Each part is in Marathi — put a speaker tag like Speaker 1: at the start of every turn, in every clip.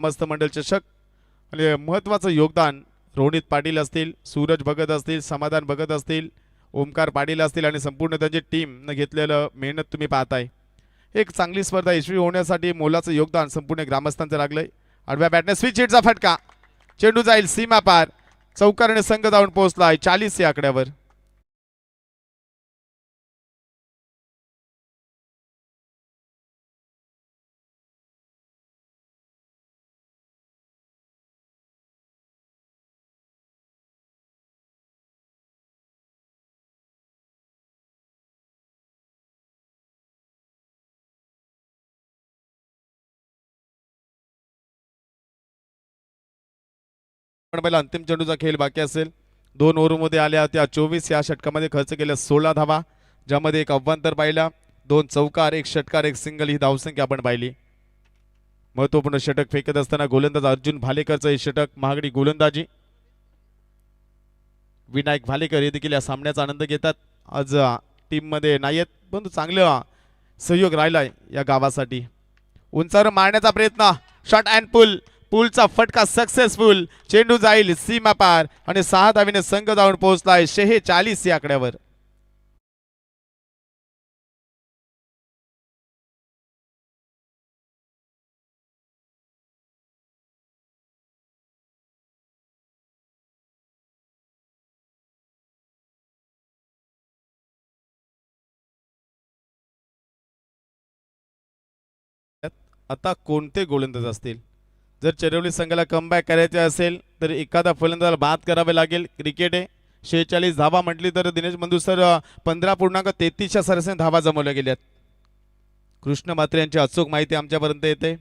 Speaker 1: मस्त मंडल चषक आणि महत्त्वाचं योगदान रोहित पाटील असतील, सूरज भगत असतील, समाधान भगत असतील, ओमकार पाटील असतील आणि संपूर्ण त्यांची टीम न घेतलेलं मेहनत तुम्ही पाहताय। एक चांगली स्पर्धा यशस्वी होण्यासाठी मोलाचं योगदान संपूर्ण ग्रामस्थांचं लागलंय। आडव्या बॅटने स्विच हिटचा फटका, चेंडू जाईल सीमा पार, चौकाराने संघ जाऊन पोहोचलाय 40 या आकड्यावर। पहिला अंतिम चेंडूचा खेळ बाकी असेल। 2 ओव्हरमध्ये आल्या त्या 24 या षटकामध्ये खर्च केल्या 16 धावा, ज्यामध्ये एक अव्वंतर पाहिला, 2 चौकार, 1 षटकार, 1 सिंगल ही धावसंख्या आपण पाहिली। महत्वपूर्ण षटक फेकत असताना गोलंदाज अर्जुन भालेकरचं हे षटक महागडी गोलंदाजी। विनायक भालेकर हे देखील या सामन्याचा आनंद घेतात। आज टीम मध्ये नाहीत पण चांगला सहयोग राहिलाय या गावासाठी। उंचावर मारण्याचा प्रयत्न, शॉट अँड पुल, पुलचा फटका सक्सेसफुल, चेंडू जाईल सीमा पार आणि 6 धावीने संघ जाऊन पोहोचलाय 46 या आकड्यावर। आता कोणते गोलंदाज असतील? जर चेरवली संघाला कमबॅक करायचे असेल तर एखादा फलंदाजाला बाद करावे लागेल। क्रिकेट आहे, 46 धावा म्हटली तर दिनेश बंधू सर 15.33 सरासरी धावा जमवल्या गेल्यात। कृष्ण म्हात्रे यांची अचूक माहिती आमच्यापर्यंत येते।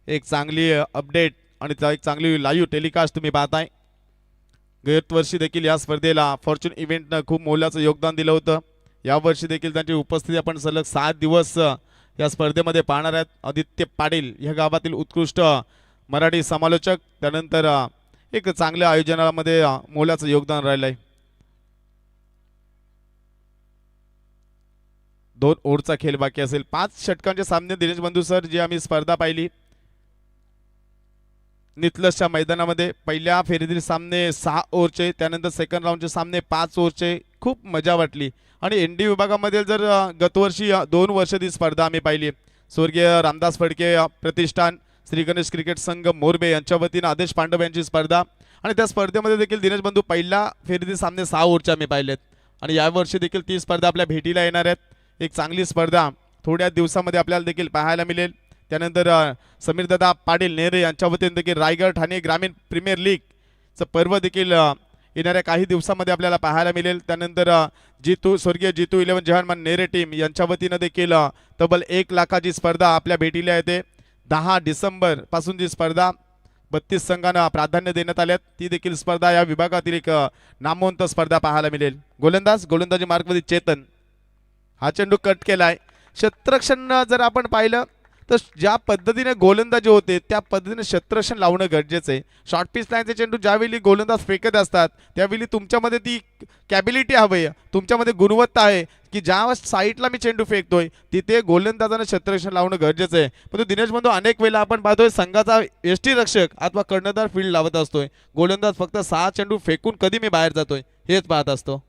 Speaker 1: एक चांगली अपडेट आणि एक चांगली लाईव्ह टेलिकास्ट तुम्ही पाहताय। गतवर्षी देखील या स्पर्धेला फॉर्च्यून इव्हेंटनं खूप मोलाचं योगदान दिलं होतं। यावर्षी देखील त्यांची उपस्थिती आपण सलग 7 दिवस या स्पर्धेमध्ये पाहणार आहेत। आदित्य पाटील या गावातील उत्कृष्ट मराठी समालोचक, त्यानंतर एक चांगल्या आयोजनामध्ये मोलाचं योगदान राहिलंय। 2 ओव्हरचा खेळ बाकी असेल। 5 षटकांचे सामने दिनेश बंधू सर जी आम्ही स्पर्धा पाहिली नितलसच्या मैदानामध्ये, पहिल्या फेरीतील सामने 6 ओव्हरचे, त्यानंतर सेकंड राऊंडचे सामने 5 ओव्हरचे, खूप मजा वाटली। आणि एनडी विभागामध्ये जर गतवर्षी 2 वर्ष ती स्पर्धा आम्ही पाहिली। स्वर्गीय रामदास फडके प्रतिष्ठान, श्री गणेश क्रिकेट संघ मोरबे यांच्या वतीने आदेश पांडव यांची स्पर्धा, आणि त्या स्पर्धेमध्ये देखील दिनेश बंधू पहिल्या फेरीतील सामने 6 ओव्हरचे आम्ही पाहिलेत। आणि यावर्षी देखील ती स्पर्धा आपल्या भेटीला येणार आहेत। एक चांगली स्पर्धा थोड्या दिवसामध्ये आपल्याला देखील पाहायला मिळेल। त्यानंतर समीरदादा पाटील नेरे यांच्या वतीने देखील रायगड ठाणे ग्रामीण प्रीमियर लीगचं पर्व देखील येणाऱ्या काही दिवसामध्ये आपल्याला पाहायला मिळेल। त्यानंतर स्वर्गीय जितू 11 जहानमान नेरे टीम यांच्या वतीने देखील तब्बल 1 लाखाची स्पर्धा आपल्या भेटीला येते। 10 डिसेंबर पासून जी स्पर्धा 32 संघांना प्राधान्य देण्यात आल्यात, ती देखील स्पर्धा या विभागातील एक नामवंत स्पर्धा पाहायला मिळेल। गोलंदाजी मार्कमध्ये चेतन, हा चेंडू कट केलाय। क्षेत्ररक्षण जर आपण पाहिलं तर ज्या पद्धतीने गोलंदाजी होते त्या पद्धतीने क्षेत्ररक्षण लावणं गरजेचं आहे। शॉर्ट पिच लाईनचे चेंडू ज्यावेळी गोलंदाज फेकत असतात त्यावेळी तुमच्यामध्ये ती कॅबिलिटी हवी आहे, तुमच्यामध्ये गुणवत्ता आहे की ज्या साईडला मी चेंडू फेकतोय तिथे गोलंदाजाने क्षेत्ररक्षण लावणं गरजेचं आहे। परंतु दिनेश बंधू अनेक वेळा आपण पाहतोय संघाचा यष्टीरक्षक अथवा कर्णधार फील्ड लावत असतोय, गोलंदाज फक्त 6 चेंडू फेकून कधी मी बाहेर जातोय हेच पाहत असतो।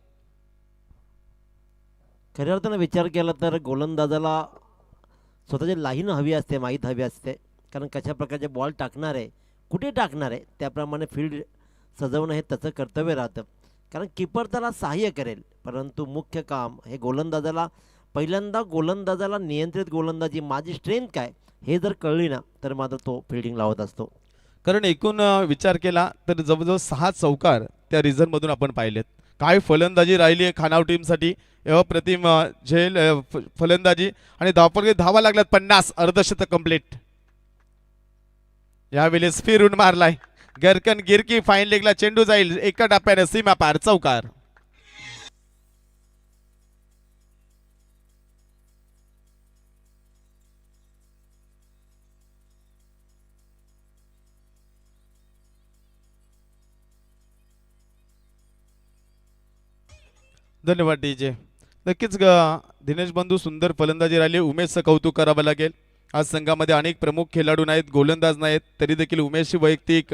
Speaker 2: खऱ्या अर्थानं विचार केला तर गोलंदाजाला स्वतःची लाईन हवी असते, माहीत हवी असते, कारण कशा प्रकारचे बॉल टाकणार आहे, कुठे टाकणार आहे, त्याप्रमाणे फील्ड सजवणं हे त्याचं कर्तव्य राहतं। कारण कीपर त्याला सहाय्य करेल, परंतु मुख्य काम हे गोलंदाजाला पहिल्यांदा गोलंदाजाला नियंत्रित गोलंदाजी माझी स्ट्रेंथ काय हे जर कळली ना तर मात्र तो फिल्डिंग लावत असतो।
Speaker 1: कारण एकूण विचार केला तर जवळजवळ 6 चौकार त्या रिझनमधून आपण पाहिलेत। काय फलंदाजी राहिली आहे खानाव टीमसाठी, अप्रतिम झेल फलंदाजी आणि धावपळ धावा लागल्यात 50, अर्धशतक कंप्लीट। यावेळेस फिरून मारलाय गरकन गिरकी, फाईन लेगला चेंडू जाईल एका टप्प्याने सीमा पार, चौकार। धन्यवाद डीजे। नक्कीच दिनेश बंधू सुंदर फलंदाजी राहिली, उमेशचं कौतुक करावं लागेल। आज संघामध्ये अनेक प्रमुख खेळाडू नाहीत, गोलंदाज नाहीत, तरी देखील उमेशची वैयक्तिक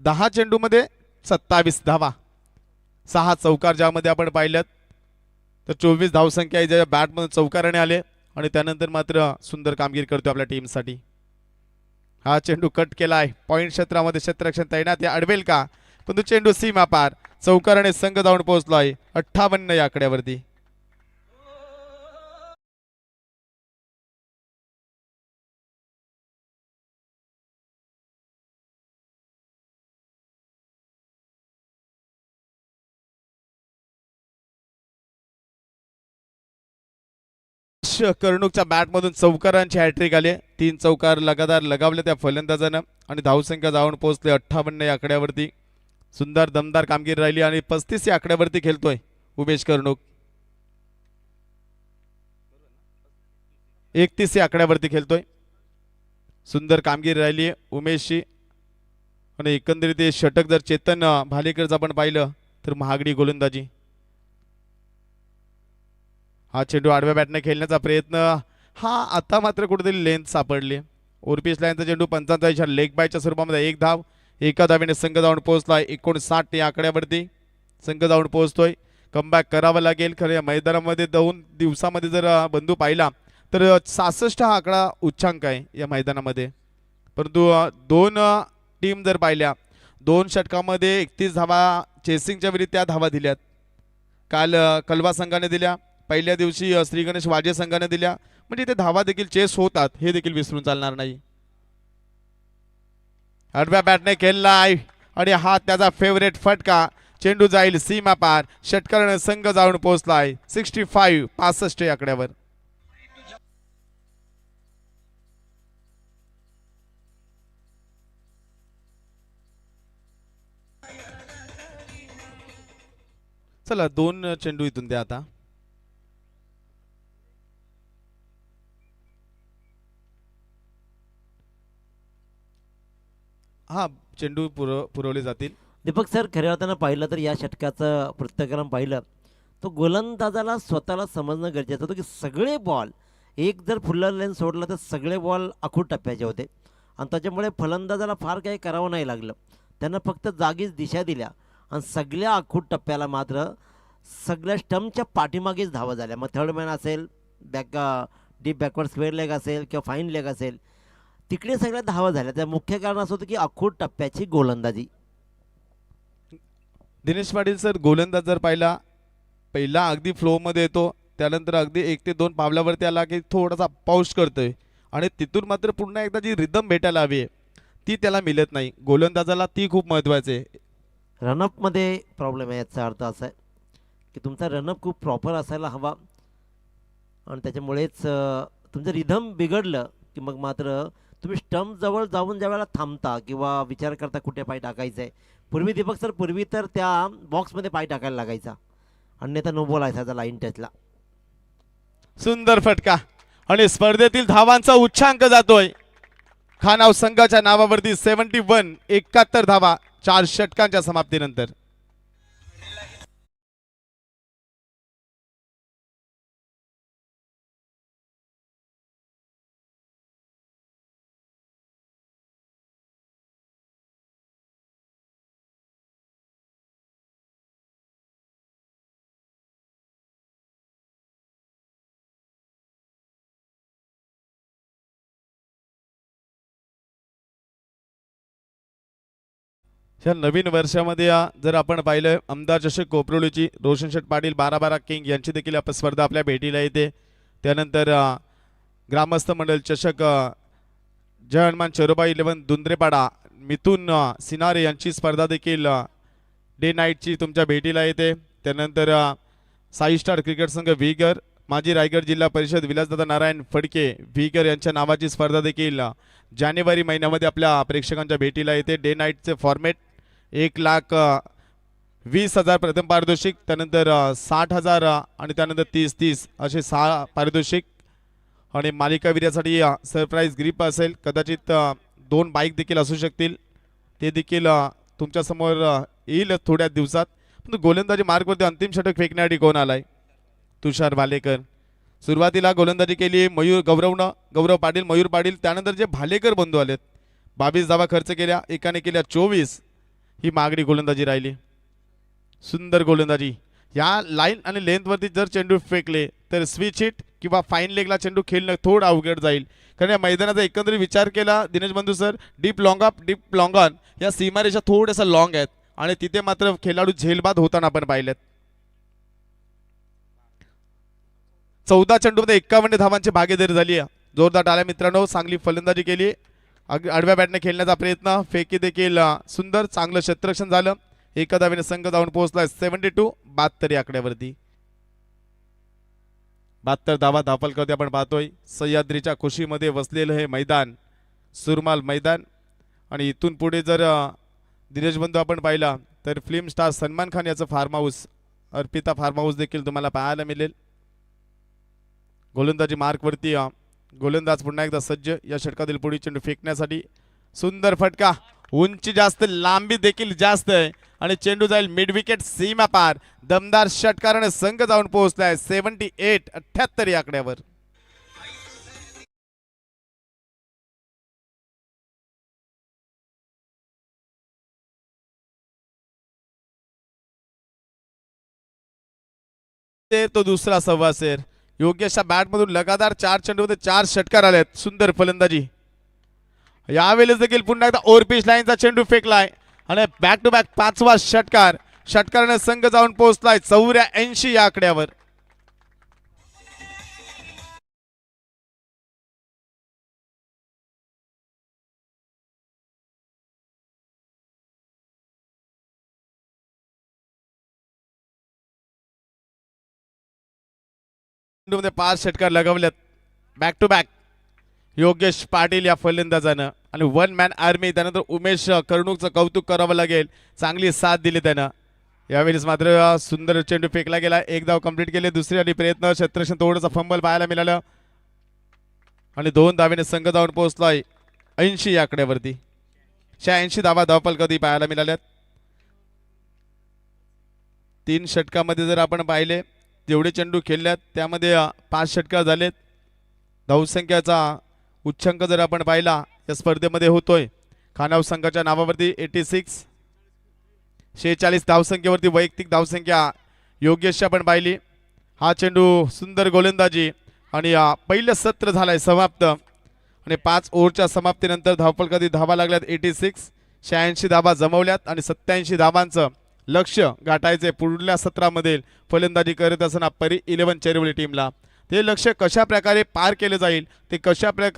Speaker 1: 10 चेंडूमध्ये 27 धावा, 6 चौकार ज्यामध्ये आपण पाहिल्यात, तर 24 धावसंख्या ज्या बॅटमधून चौकाराने आले आणि त्यानंतर मात्र सुंदर कामगिरी करतो आपल्या टीमसाठी. हा चेंडू कट केलाय, पॉइंट क्षेत्रामध्ये क्षेत्ररक्षण तैनात अडवेल का, पण तो चेंडू सीमा पार, चौकाराने संघ जाऊन पोहोचलाय 58 या आकड्यावरती. कर्णूकच्या बॅटमधून चौकारांची हॅट्रिक आले, 3 चौकार लगातार लगावले त्या फलंदाजानं आणि धावसंख्या जाऊन पोहोचले 58 या आकड्यावरती. सुंदर दमदार कामगिरी राहिली आणि 35 या आकड्यावरती खेळतोय उमेश कर्णूक. 31 या आकड्यावरती खेळतोय. सुंदर कामगिरी राहिली उमेशची आणि एकंदरीत हे षटक जर चेतन भालेकरचं आपण पाहिलं तर महागडी गोलंदाजी. हा चेंडू आडव्या बॅटने खेळण्याचा प्रयत्न, हा आता मात्र कुठेतरी लेंथ सापडली. ओरपीस लाईनचा चेंडू 45 लेग बायच्या स्वरूपामध्ये 1 धाव, एका धावेने संघ जाऊन पोहोचलाय 59 या आकड्यावरती. संघ जाऊन पोहोचतोय, कमबॅक करावा लागेल. खरं या मैदानामध्ये 2 दिवसामध्ये जर बंधू पाहिला तर 66 हा आकडा उच्चांक आहे या मैदानामध्ये. परंतु 2 टीम जर पाहिल्या, 2 षटकामध्ये 31 धावा चेसिंगच्या विरुद्ध त्या धावा दिल्यात. काल कलवा संघाने दिल्या, पहिल्या दिवशी श्री गणेश वाजे संघाने दिल्या. म्हणजे ते धावा देखील चेस होतात हे देखील विसरून चालणार नाही. आडव्या बॅटने खेळलाय आणि हा त्याचा फेवरेट फटका, चेंडू जाईल सीमा पार, षटकाराने संघ जाऊन पोहोचलाय 65 या आकड्यावर. चला 2 चेंडू इथून द्या आता. हा चेंडू पुरवले जातील.
Speaker 2: दीपक सर, खऱ्या अर्थानं पाहिलं तर या षटकाचं पृथक्करण पाहिलं तो गोलंदाजाला स्वतःला समजणं गरजेचं होतं की सगळे बॉल एक जर फुल्लर लेन सोडला तर सगळे बॉल आखूड टप्प्याचे होते आणि त्याच्यामुळे फलंदाजाला फार काही करावं नाही लागलं. त्यांना फक्त जागीच दिशा दिल्या आणि सगळ्या आखूड टप्प्याला मात्र सगळ्या स्टंपच्या पाठीमागेच धावा झाल्या. मग थर्ड मॅन असेल, डीप बॅकवर्ड स्क्वेअर लेग असेल किंवा फाईन लेग असेल, तिकडे सगळ्या धावा झाल्या. त्या मुख्य कारण असं होतं की आखूड टप्प्याची गोलंदाजी.
Speaker 1: दिनेश पाटील सर, गोलंदाज जर पाहिला, पहिला अगदी फ्लोमध्ये येतो, त्यानंतर अगदी 1 ते 2 पावलावरती आला की थोडासा पाऊस करतोय आणि तिथून मात्र पुन्हा एकदा जी रिदम भेटायला हवी आहे ती त्याला मिळत नाही. गोलंदाजाला ती खूप महत्त्वाची आहे.
Speaker 2: रनअपमध्ये प्रॉब्लेम आहे. याचा अर्थ असा आहे की तुमचा रनअप खूप प्रॉपर असायला हवा आणि त्याच्यामुळेच तुमचं रिदम बिघडलं की मग मात्र तुम्ही स्टंपजवळ जाऊन ज्यावेळेला थांबता किंवा विचार करता कुठे पाय टाकायचं आहे. पूर्वी दीपक सर, पूर्वी तर त्या बॉक्समध्ये पाय टाकायला लागायचा, अन्यथा नो बॉल असायचा लाईन टचला.
Speaker 1: सुंदर फटका आणि स्पर्धेतील धावांचा उच्चांक जातोय खानाव संघाच्या नावावरती 71 धावा 4 षटकांच्या समाप्तीनंतर. ह्या नवीन वर्षामध्ये जर आपण पाहिलं, आमदार चषक कोपरोलीची रोशन शेठ पाटील 12-12 किंग यांची देखील स्पर्धा आपल्या भेटीला येते. त्यानंतर ग्रामस्थ मंडळ चषक जय हनुमान चरोबाई 11 दुंद्रेपाडा मिथून सिनारे यांची स्पर्धा देखील डे नाईटची तुमच्या भेटीला येते. त्यानंतर साई स्टार क्रिकेट संघ विगर, माजी रायगड जिल्हा परिषद विलासदादा नारायण फडके विगर यांच्या नावाची स्पर्धा देखील जानेवारी महिन्यामध्ये आपल्या प्रेक्षकांच्या भेटीला येते. डे नाईटचे फॉर्मॅट 1,20,000 प्रथम पारितोषिक, त्यानंतर 60,000 आणि त्यानंतर 30-30 असे 6 पारितोषिक आणि मालिकावीर्यासाठी सरप्राईज ग्रिप असेल. कदाचित 2 बाईक देखील असू शकतील, ते देखील तुमच्यासमोर येईल थोड्या दिवसात. पण गोलंदाजी मार्गवरती अंतिम षटक फेकण्यासाठी कोण आलाय? तुषार भालेकर. सुरुवातीला गोलंदाजी केली गौरव पाटील मयूर पाटील, त्यानंतर जे भालेकर बंधू आलेत 22 धावा खर्च केल्या, एकाने केल्या 24, ही मागणी गोलंदाजी राहिली. सुंदर गोलंदाजी. या लाईन आणि लेंथवरती जर चेंडू फेकले तर स्विच हिट किंवा फाईन लेगला चेंडू खेळणं थोडं अवघड जाईल, कारण या मैदानाचा एकंदरीत विचार केला दिनेश बंधू sir, deep long up deep long on, या सीमारेषा थोड्याशा लॉंग आहेत आणि तिथे मात्र खेळाडू झेलबाद होताना आपण पाहिलेत. 14 चेंडूमध्ये 51 धावांची भागीदारी झाली आहे. जोरदार टाळ्या मित्रांनो. चांगली फलंदाजी केली, आडव्या बॅटने खेळण्याचा प्रयत्न, फेकी देखील सुंदर, चांगलं क्षेत्ररक्षण झालं. एका धावेने संघ जाऊन पोहोचलाय 72 या आकड्यावरती. 72 धावा धापलकरती आपण पाहतोय. सह्याद्रीच्या खुशीमध्ये वसलेलं हे मैदान सुरमाल मैदान, आणि इथून पुढे जर दिनेश बंधू आपण पाहिला तर फिल्म स्टार सलमान खान याचं farm house, Arpita farm house देखील तुम्हाला पाहायला मिळेल. गोलंदाजी मार्कवरती गोलंदाज पुन्हा एकदा सज्ज या षटकातील पुढील चेंडू फेकण्यासाठी. सुंदर फटका, उंची जास्त, लांबी देखील जास्त आहे आणि चेंडू जाईल मिड विकेट सीमा पार. दमदार षटकाराने संघ जाऊन पोहोचलाय 78 या आकड्यावर. तो दुसरा सव्वा सेर. योगेशच्या बॅटमधून लगातार 4 चेंडूमध्ये 4 षटकार आलेत. सुंदर फलंदाजी. यावेळेस देखील पुन्हा एकदा ओव्हरपिच लाईनचा चेंडू फेकलाय आणि बॅक टू बॅक 5वा षटकार. षटकाराने संघ जाऊन पोहोचलाय 84 या आकड्यावर. मध्ये 5 षटकार लगावल्यात back to back Yogesh Patil या फलंदाजानं, आणि वन मॅन आर्मी त्यानंतर उमेश कर्णूकचं कौतुक करावं लागेल, चांगली साथ दिली त्यानं. यावेळेस मात्र सुंदर चेंडू फेकला गेला, एक धाव कंप्लीट केले. दुसरी आणि प्रयत्न, क्षेत्ररक्षण थोडंसं फंबल पाहायला मिळालं आणि 2 धावेने संघ जाऊन पोहोचलाय 80 या आकड्यावरती. 86 धावा धावपल कधी पाहायला मिळाल्यात. 3 षटकामध्ये जर आपण पाहिले जेवढे चेंडू खेळल्यात त्यामध्ये 5 षटकार झालेत. धावसंख्याचा उच्चांक जर आपण पाहिला या स्पर्धेमध्ये होतोय खानाव संघाच्या नावावरती 46 धावसंख्येवरती वैयक्तिक धावसंख्या योगेशची आपण पाहिली. हा चेंडू सुंदर गोलंदाजी आणि पहिलं सत्र झालंय समाप्त आणि 5 ओव्हरच्या समाप्तीनंतर धावपल कधी धावा लागल्यात 86. 86 धावा जमवल्यात आणि 87 धावांचं लक्ष गाठायचे पुढल्या सत्रामध्ये फलंदाजी करत असताना परी 11 चेरिवली टीमला. ते लक्ष कशा प्रकारे पार केले जाईल, ते कशा प्रकारे